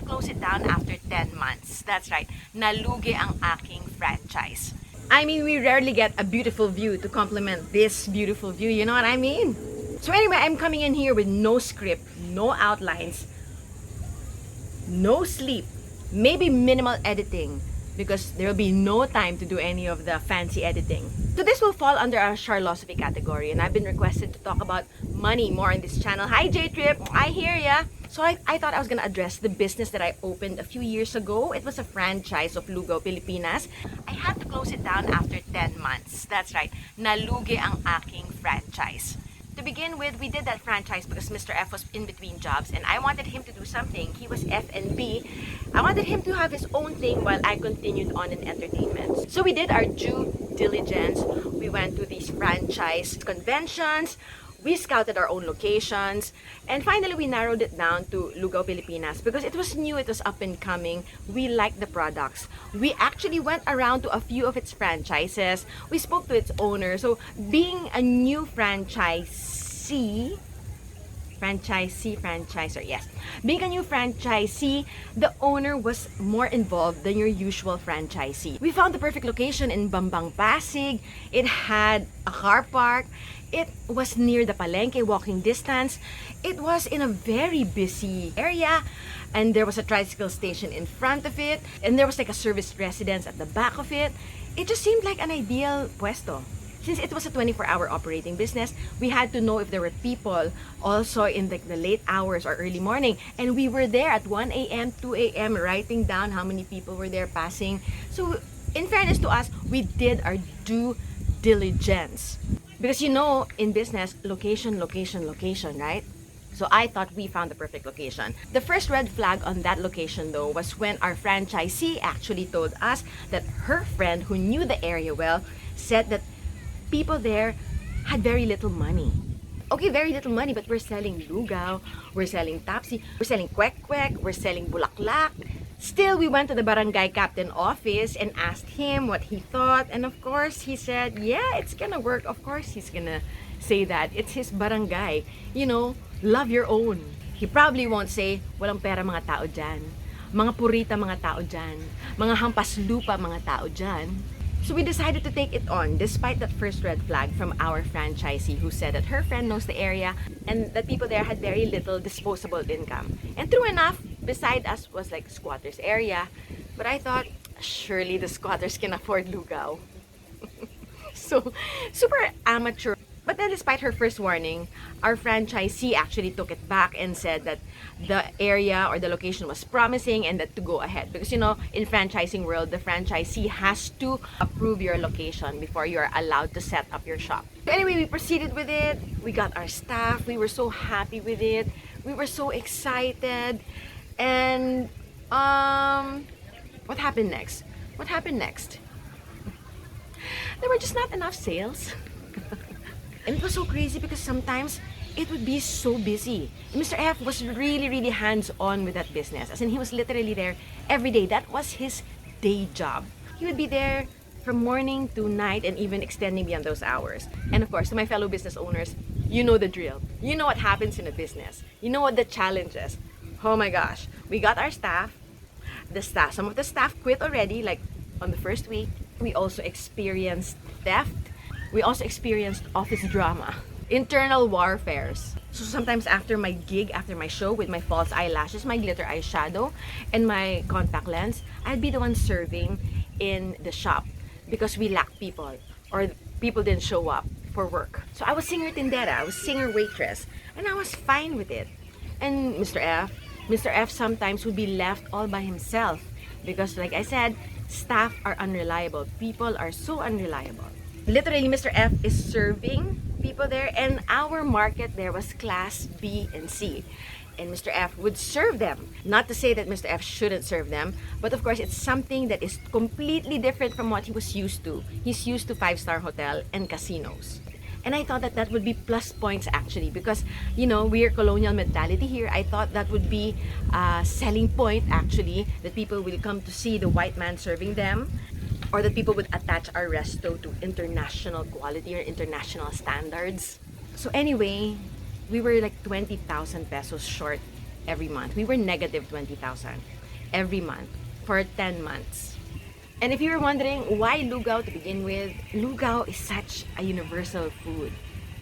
close it down after 10 months. That's right, nalugi ang aking franchise. I mean, we rarely get a beautiful view to complement this beautiful view, you know what I mean? So anyway, I'm coming in here with no script, no outlines, no sleep, maybe minimal editing, because there will be no time to do any of the fancy editing. So this will fall under our Charlosophy category, and I've been requested to talk about money more on this channel. Hi J-Trip, I hear ya. So I thought I was gonna address the business that I opened a few years ago. It was a franchise of Lugaw, Pilipinas. I had to close it down after 10 months. That's right, nalugi ang aking franchise. To begin with, we did that franchise because Mr. F was in between jobs and I wanted him to do something. He was F&B. I wanted him to have his own thing while I continued on in entertainment. So we did our due diligence. We went to these franchise conventions. We scouted our own locations. And finally, we narrowed it down to Lugaw, Pilipinas because it was new, it was up and coming. We liked the products. We actually went around to a few of its franchises. We spoke to its owner. So being a new franchisor, yes. Being a new franchisee, the owner was more involved than your usual franchisee. We found the perfect location in Bambang, Pasig. It had a car park. It was near the Palengke, walking distance. It was in a very busy area, and there was a tricycle station in front of it, and there was like a service residence at the back of it. It just seemed like an ideal puesto. Since it was a 24-hour operating business, we had to know if there were people also in the late hours or early morning. And we were there at 1 a.m., 2 a.m. writing down how many people were there passing. So in fairness to us, we did our due diligence. Because you know, in business, location, right? So I thought we found the perfect location. The first red flag on that location though was when our franchisee actually told us that her friend who knew the area well said that people there had very little money. Okay, very little money, but we're selling lugaw, we're selling tapsi, we're selling kwek-kwek, we're selling bulaklak. Still, we went to the barangay captain office and asked him what he thought. And of course, he said, yeah, it's gonna work. Of course, he's gonna say that. It's his barangay. You know, love your own. He probably won't say, walang pera mga tao dyan. Mga purita mga tao dyan. Mga hampas lupa mga tao dyan. So we decided to take it on despite that first red flag from our franchisee who said that her friend knows the area and that people there had very little disposable income. And true enough, beside us was like squatters area. But I thought, surely the squatters can afford lugaw. So, super amateur. But then despite her first warning, our franchisee actually took it back and said that the area or the location was promising and that to go ahead. Because you know, in franchising world, the franchisee has to approve your location before you're allowed to set up your shop. So anyway, we proceeded with it. We got our staff. We were so happy with it. We were so excited. And what happened next? What happened next? There were just not enough sales. And it was so crazy because sometimes it would be so busy. Mr. F was really hands-on with that business. As in, he was literally there every day. That was his day job. He would be there from morning to night and even extending beyond those hours. And of course, to my fellow business owners, you know the drill. You know what happens in a business. You know what the challenge is. Oh my gosh. We got our staff. Some of the staff quit already, like on the first week. We also experienced theft. We also experienced office drama, internal warfares. So sometimes after my gig, after my show with my false eyelashes, my glitter eyeshadow, and my contact lens, I'd be the one serving in the shop because we lacked people or people didn't show up for work. So I was singer tindera, I was singer waitress, and I was fine with it. And Mr. F sometimes would be left all by himself because like I said, staff are unreliable. People are so unreliable. Literally, Mr. F is serving people there, and our market there was class B and C. And Mr. F would serve them. Not to say that Mr. F shouldn't serve them, but of course, it's something that is completely different from what he was used to. He's used to 5-star hotel and casinos. And I thought that that would be plus points actually because, you know, we're colonial mentality here. I thought that would be a selling point actually, that people will come to see the white man serving them, or that people would attach our resto to international quality or international standards. So anyway, we were like 20,000 pesos short every month. We were negative 20,000 every month for 10 months. And if you were wondering why lugaw to begin with, lugaw is such a universal food.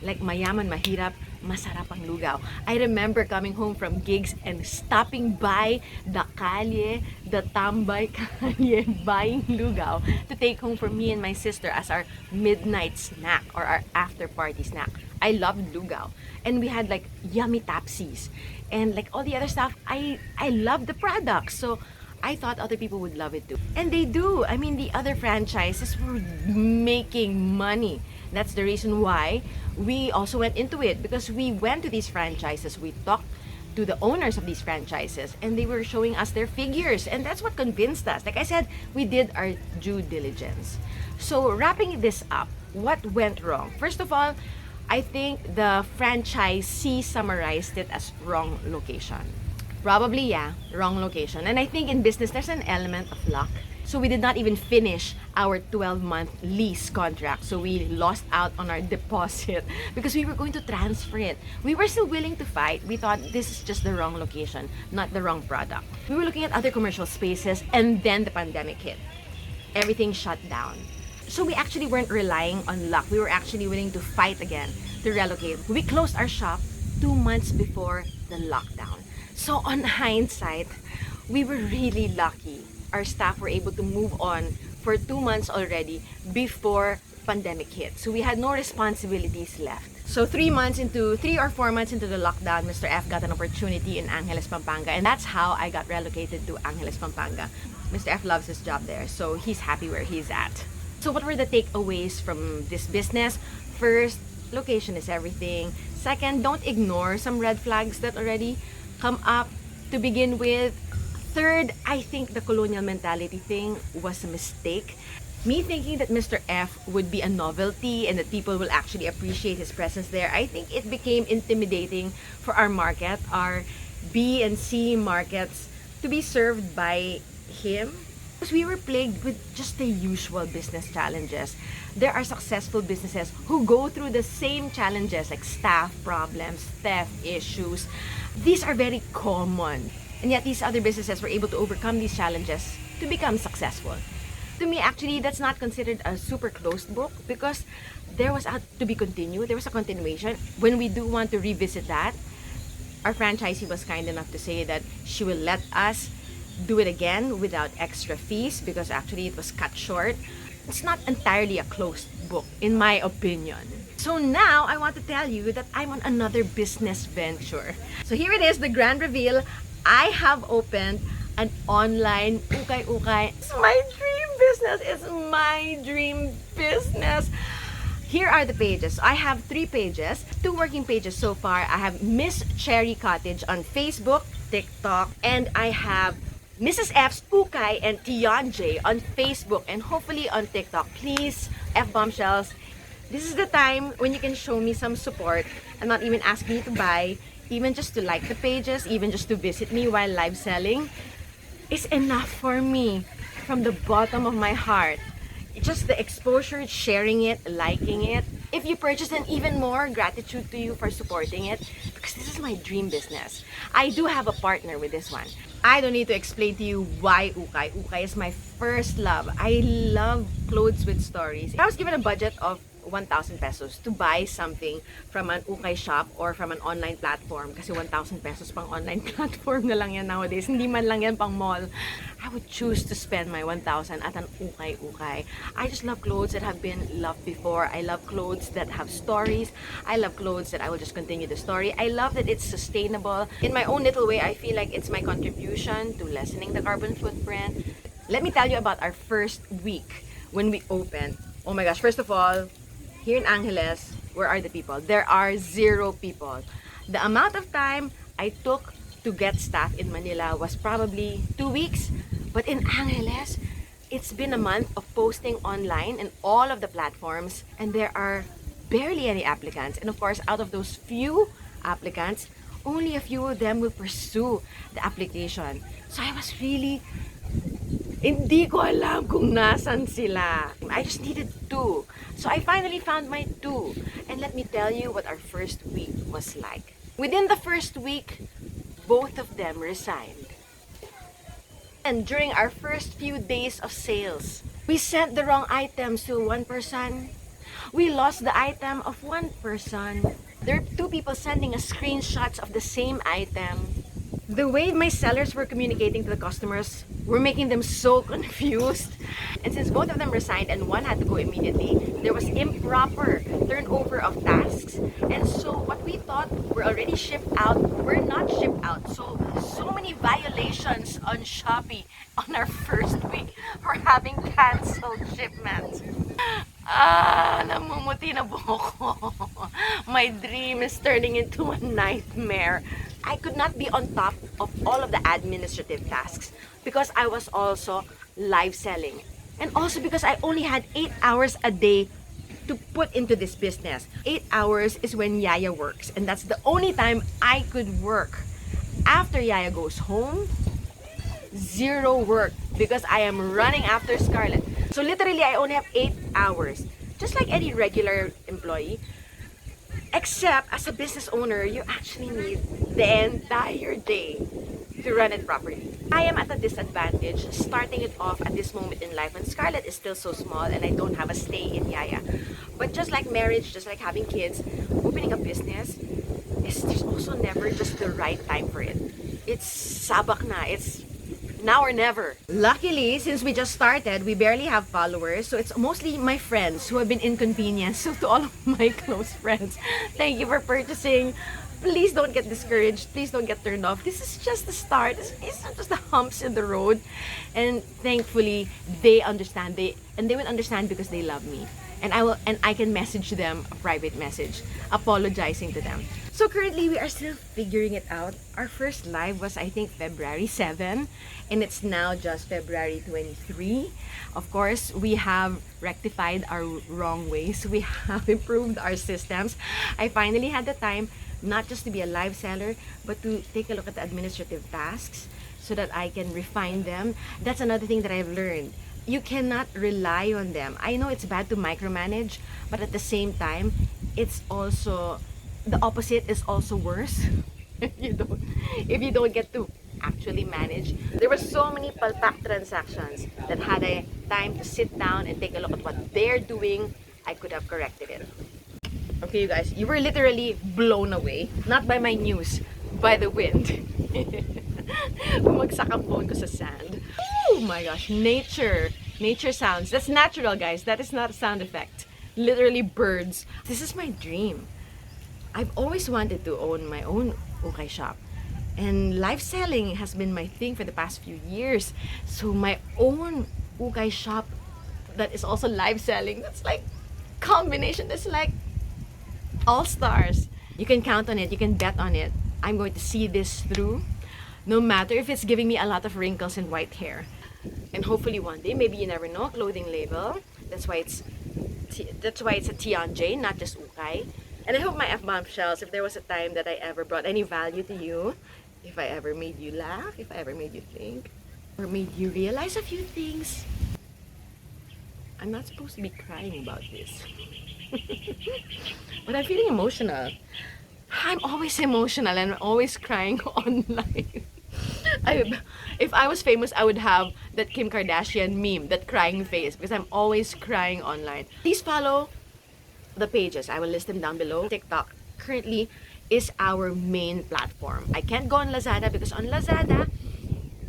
Like mayaman, mahirap, masarap ang lugaw. I remember coming home from gigs and stopping by the Kalye, the Tambay Kalye, buying lugaw to take home for me and my sister as our midnight snack or our after party snack. I loved lugaw. And we had like yummy tapsis and like all the other stuff. I love the products. So I thought other people would love it too. And they do. I mean, the other franchises were making money. That's the reason why we also went into it, because we went to these franchises. We talked to the owners of these franchises and they were showing us their figures, and that's what convinced us. Like I said, we did our due diligence. So wrapping this up, what went wrong? First of all, I think the franchisee summarized it as wrong location. Probably, yeah, wrong location. And I think in business, there's an element of luck. So we did not even finish our 12-month lease contract. So we lost out on our deposit because we were going to transfer it. We were still willing to fight. We thought this is just the wrong location, not the wrong product. We were looking at other commercial spaces and then the pandemic hit. Everything shut down. So we actually weren't relying on luck. We were actually willing to fight again to relocate. We closed our shop 2 months before the lockdown. So on hindsight, we were really lucky. Our staff were able to move on for 2 months already before pandemic hit. So we had no responsibilities left. So 3 or 4 months into the lockdown, Mr. F got an opportunity in Angeles, Pampanga. And that's how I got relocated to Angeles, Pampanga. Mr. F loves his job there, so he's happy where he's at. So what were the takeaways from this business? First, location is everything. Second, don't ignore some red flags that already come up to begin with. Third, I think the colonial mentality thing was a mistake. Me thinking that Mr. F would be a novelty and that people will actually appreciate his presence there, I think it became intimidating for our market, our B and C markets, to be served by him. Because we were plagued with just the usual business challenges. There are successful businesses who go through the same challenges like staff problems, theft issues. These are very common. And yet these other businesses were able to overcome these challenges to become successful. To me, actually, that's not considered a super closed book because there was to be continued. There was a continuation. When we do want to revisit that, our franchisee was kind enough to say that she will let us do it again without extra fees because actually it was cut short. It's not entirely a closed book, in my opinion. So now I want to tell you that I'm on another business venture. So here it is, the grand reveal. I have opened an online ukay. It's my dream business. It's my dream business. Here are the pages. I have 3 pages, 2 working pages so far. I have Miss Cherry Cottage on Facebook, TikTok, and I have Mrs. F's UKAY and TIANJAY on Facebook and hopefully on TikTok. Please, F Bombshells, this is the time when you can show me some support and not even ask me to buy, even just to like the pages, even just to visit me while live selling, is enough for me from the bottom of my heart. Just the exposure, sharing it, liking it. If you purchase, then even more gratitude to you for supporting it because this is my dream business. I do have a partner with this one. I don't need to explain to you why UKAY. UKAY is my first love. I love clothes with stories. I was given a budget of 1,000 pesos to buy something from an UKAY shop or from an online platform. Kasi 1,000 pesos pang online platform na lang yan nowadays. Hindi man lang yan pang mall. I would choose to spend my 1,000 at an UKAY. I just love clothes that have been loved before. I love clothes that have stories. I love clothes that I will just continue the story. I love that it's sustainable. In my own little way, I feel like it's my contribution to lessening the carbon footprint. Let me tell you about our first week when we opened. Oh my gosh, first of all, here in Angeles, where are the people? There are 0 people. The amount of time I took to get staff in Manila was probably 2 weeks. But in Angeles, it's been a month of posting online in all of the platforms and there are barely any applicants. And of course, out of those few applicants, only a few of them will pursue the application. So I was really hindi ko alam kung nasan sila. I just needed 2. So I finally found my 2. And let me tell you what our first week was like. Within the first week, both of them resigned. And during our first few days of sales, we sent the wrong items to one person. We lost the item of one person. There are two people sending us screenshots of the same item. The way my sellers were communicating to the customers were making them so confused. And since both of them resigned and one had to go immediately, there was improper turnover of tasks. And so what we thought were already shipped out were not shipped out. So many violations on Shopee on our first week for having canceled shipments. Namumuti na buhok ko. My dream is turning into a nightmare. I could not be on top of all of the administrative tasks because I was also live selling. And also because I only had 8 hours a day to put into this business. 8 hours is when Yaya works, and that's the only time I could work. After Yaya goes home, zero work because I am running after Scarlett. So literally, I only have 8 hours, just like any regular employee. Except, as a business owner, you actually need the entire day to run it properly. I am at a disadvantage starting it off at this moment in life when Scarlett is still so small and I don't have a stay in Yaya. But just like marriage, just like having kids, opening a business, there's also never just the right time for it. It's sabak na. It's now or never. Luckily, since we just started, we barely have followers, so it's mostly my friends who have been inconvenienced. So to all of my close friends, thank you for purchasing. Please don't get discouraged. Please don't get turned off. This is just the start. It's just the humps in the road. And thankfully, they understand. They will understand because they love me. And I can message them a private message apologizing to them. So currently, we are still figuring it out. Our first live was, I think, February 7, and it's now just February 23. Of course, we have rectified our wrong ways. We have improved our systems. I finally had the time not just to be a live seller, but to take a look at the administrative tasks so that I can refine them. That's another thing that I've learned. You cannot rely on them. I know it's bad to micromanage, but at the same time, it's also the opposite is also worse. if you don't get to actually manage. There were so many palpak transactions that had I time to sit down and take a look at what they're doing, I could have corrected it. Okay, you guys, you were literally blown away. Not by my news, by the wind. Bumagsak ang phone ko sa sand. Oh my gosh, nature sounds. That's natural, guys. That is not a sound effect. Literally birds. This is my dream. I've always wanted to own my own ukay shop. And live selling has been my thing for the past few years. So my own ukay shop that is also live selling, that's like combination. That's like all stars. You can count on it. You can bet on it. I'm going to see this through, no matter if it's giving me a lot of wrinkles and white hair. And hopefully one day, maybe you never know, clothing label. That's why it's a TIANJAY, not just ukay. And I hope my F Bombshells, if there was a time that I ever brought any value to you, if I ever made you laugh, if I ever made you think, or made you realize a few things. I'm not supposed to be crying about this. But I'm feeling emotional. I'm always emotional and always crying online. If I was famous, I would have that Kim Kardashian meme, that crying face, because I'm always crying online. Please follow the pages. I will list them down below. TikTok currently is our main platform. I can't go on Lazada because on Lazada,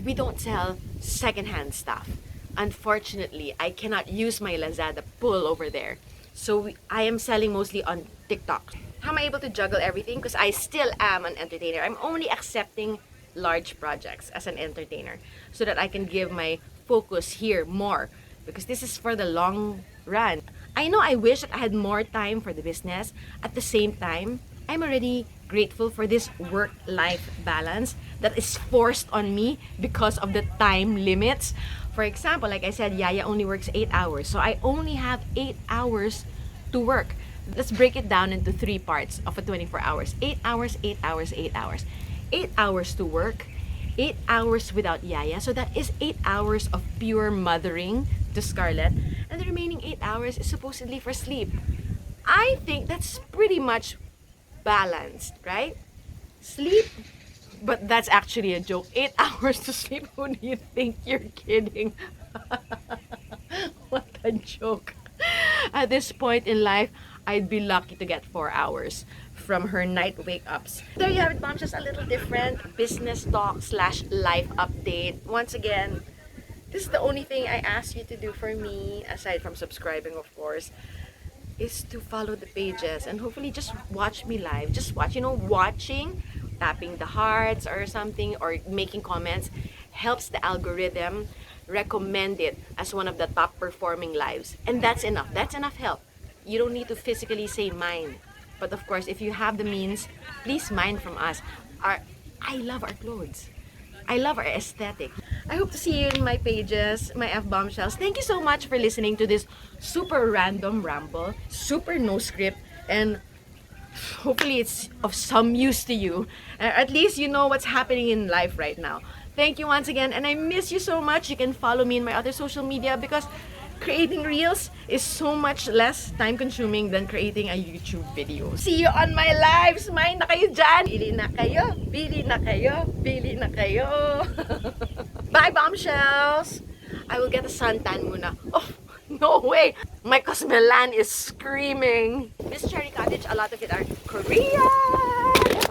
we don't sell secondhand stuff. Unfortunately, I cannot use my Lazada pull over there. So I am selling mostly on TikTok. How am I able to juggle everything? Because I still am an entertainer. I'm only accepting large projects as an entertainer so that I can give my focus here more, because this is for the long run. I know I wish that I had more time for the business. At the same time, I'm already grateful for this work-life balance that is forced on me because of the time limits. For example, like I said, Yaya only works 8 hours. So I only have 8 hours to work. Let's break it down into 3 parts of a 24 hours. 8 hours, 8 hours, 8 hours. 8 hours to work, 8 hours without Yaya. So that is 8 hours of pure mothering to Scarlett. And the remaining 8 hours is supposedly for sleep. I think that's pretty much balanced, right? Sleep, But that's actually a joke. 8 hours to sleep? Who do you think you're kidding? What a joke. At this point in life, I'd be lucky to get 4 hours from her night wake-ups. There you have it, bombshells. A little different business talk slash life update. Once again, this is the only thing I ask you to do for me, aside from subscribing, of course, is to follow the pages and hopefully just watch me live. Just watch, you know, watching, tapping the hearts or something, or making comments helps the algorithm recommend it as one of the top performing lives. And that's enough. That's enough help. You don't need to physically say mine. But of course, if you have the means, please mine from us. I love our clothes. I love our aesthetic. I hope to see you in my pages, my F Bombshells. Thank you so much for listening to this super random ramble, super no script, and hopefully it's of some use to you. At least you know what's happening in life right now. Thank you once again, and I miss you so much. You can follow me in my other social media because creating reels is so much less time consuming than creating a YouTube video. See you on my lives! Mine na kayo dyan! Bili na kayo! Bili na kayo! Bili na kayo! Bye, bombshells! I will get a suntan muna. Oh, no way! My Cosmelan is screaming! This cherry cottage, a lot of it are Korean!